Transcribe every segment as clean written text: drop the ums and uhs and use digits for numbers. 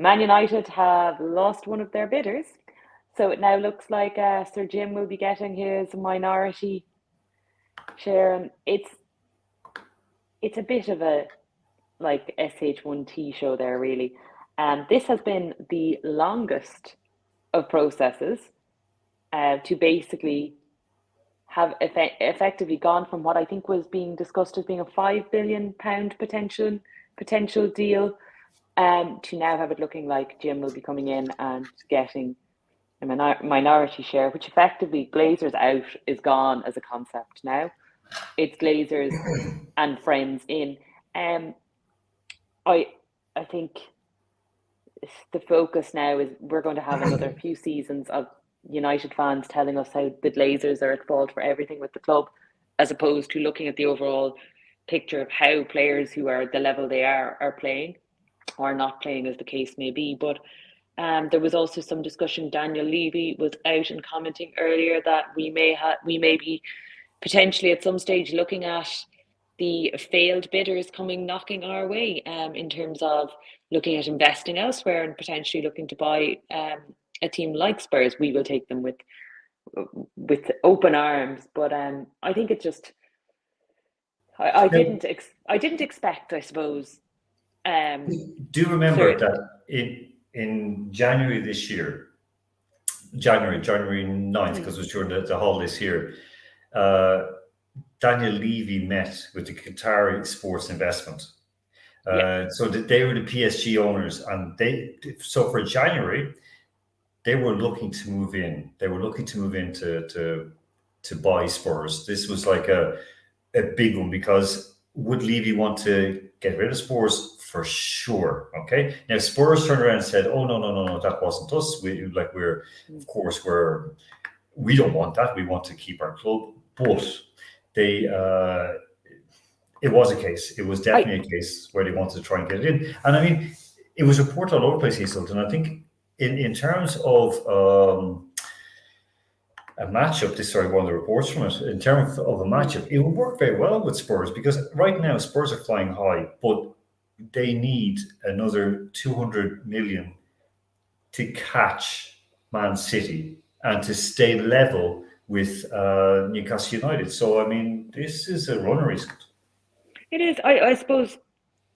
Man United have lost one of their bidders, so it now looks like Sir Jim will be getting his minority share, and it's a bit of a like SH1T show there, really. This has been the longest of processes to basically have effectively gone from what I think was being discussed as being a £5 billion potential deal to now have it looking like Jim will be coming in and getting a minority share, which effectively Glazers out is gone as a concept now. It's Glazers and friends in. I think the focus now is we're going to have another few seasons of United fans telling us how the Glazers are at fault for everything with the club, as opposed to looking at the overall picture of how players who are at the level they are playing or not playing, as the case may be. But there was also some discussion. Daniel Levy was out and commenting earlier that we may be potentially at some stage looking at the failed bidders coming knocking our way in terms of looking at investing elsewhere and potentially looking to buy a team like Spurs. We will take them with open arms. But I think it's just I didn't expect, I suppose. Do you remember that in January this year, January 9th, because it was during the holidays here, Daniel Levy met with the Qatari sports investment. So they were the PSG owners, and so for January, they were looking to move in. They were looking to move in to buy Spurs. This was like a big one, because would Levy want to get rid of Spurs? For sure. Okay. Now Spurs turned around and said, "Oh no, that wasn't us. We don't want that. We want to keep our club." But they it was a case. It was definitely a case where they wanted to try and get it in. And I mean, it was reported all over the place, and I think in terms of a matchup, this is one of the reports from it, in terms of a matchup, it would work very well with Spurs, because right now Spurs are flying high, but they need another 200 million to catch Man City and to stay level with Newcastle United. So, I mean, this is a runner, isn't it? It is. I suppose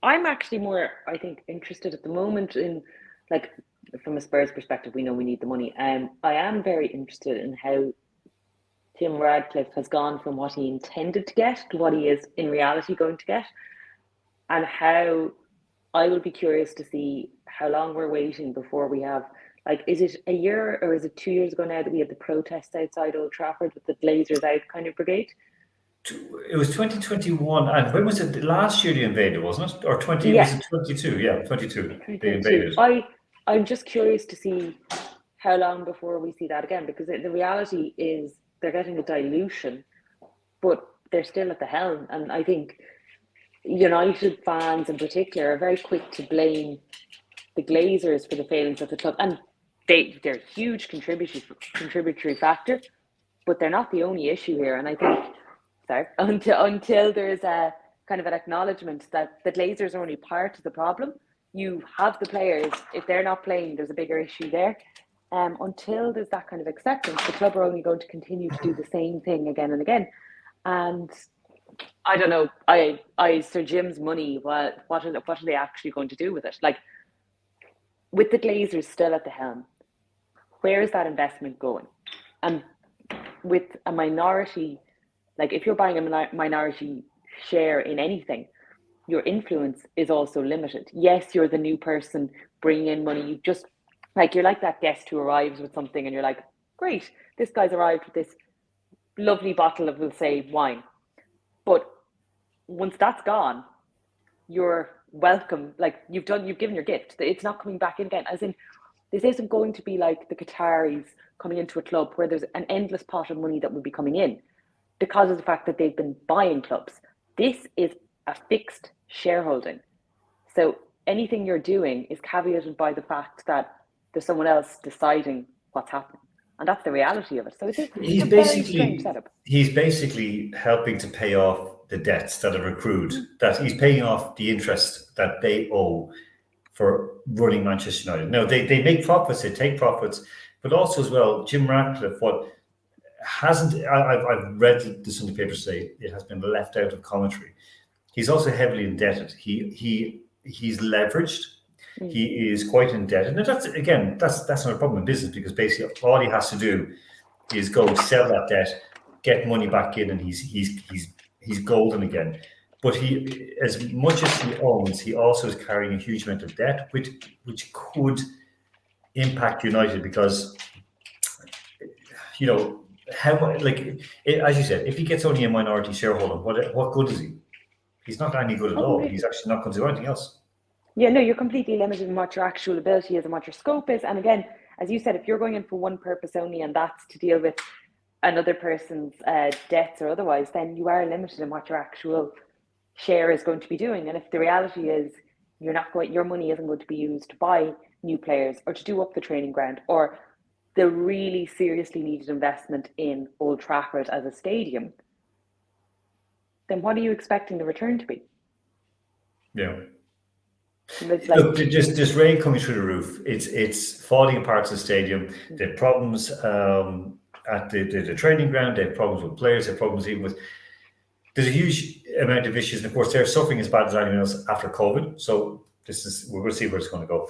I'm actually more, I think, interested at the moment in, like, from a Spurs perspective, we know we need the money. I am very interested in how Tim Radcliffe has gone from what he intended to get to what he is in reality going to get, and how I will be curious to see how long we're waiting before we have, like, is it a year or is it 2 years ago now that we had the protests outside Old Trafford with the Glazers out kind of brigade? It was 2021, and when was it? Last year they invaded, wasn't it? Or 20? Yeah. Was it 22? Yeah, 22. They invaded. I'm just curious to see how long before we see that again, because the reality is they're getting a dilution, but they're still at the helm. And I think United fans in particular are very quick to blame the Glazers for the failings of the club, and they're a huge contributory factor, but they're not the only issue here. And I think, until there's a kind of an acknowledgement that the Glazers are only part of the problem, you have the players. If they're not playing, there's a bigger issue there. Until there's that kind of acceptance, the club are only going to continue to do the same thing again and again. And I don't know. Sir Jim's money. What are they actually going to do with it? Like, with the Glazers still at the helm, where is that investment going? And with a minority, like, if you're buying a minority share in anything, your influence is also limited. Yes, you're the new person bringing in money. You just, like, you're like that guest who arrives with something and you're like, great, this guy's arrived with this lovely bottle of, we'll say, wine. But once that's gone, you're welcome. Like, you've given your gift. It's not coming back in again. As in, this isn't going to be like the Qataris coming into a club where there's an endless pot of money that will be coming in because of the fact that they've been buying clubs. This is a fixed shareholding. So anything you're doing is caveated by the fact that there's someone else deciding what's happening. And that's the reality of it. So it's a very strange setup. He's basically helping to pay off the debts that are accrued, that he's paying off the interest that they owe for running Manchester United. Now, they make profits, they take profits, but also as well, Jim Ratcliffe, what hasn't, I've read this in the paper today, it has been left out of commentary. He's also heavily indebted. He's leveraged. He is quite indebted. And that's not a problem in business, because basically all he has to do is go sell that debt, get money back in, and he's golden again. But he, as much as he owns, he also is carrying a huge amount of debt, which could impact United, because, you know, as you said, if he gets only a minority shareholder, what good is he? He's not any good at all. He's actually not going to do anything else. Yeah, no, you're completely limited in what your actual ability is and what your scope is. And again, as you said, if you're going in for one purpose only, and that's to deal with another person's debts or otherwise, then you are limited in what your actual share is going to be doing. And if the reality is your money isn't going to be used to buy new players or to do up the training ground or the really seriously needed investment in Old Trafford as a stadium, then what are you expecting the return to be? Yeah. Look, just rain coming through the roof. It's falling apart the stadium. They have problems at the training ground. They have problems with players. They have problems even with. There's a huge amount of issues, and of course, they're suffering as bad as anyone else after COVID. So we're going to see where it's going to go.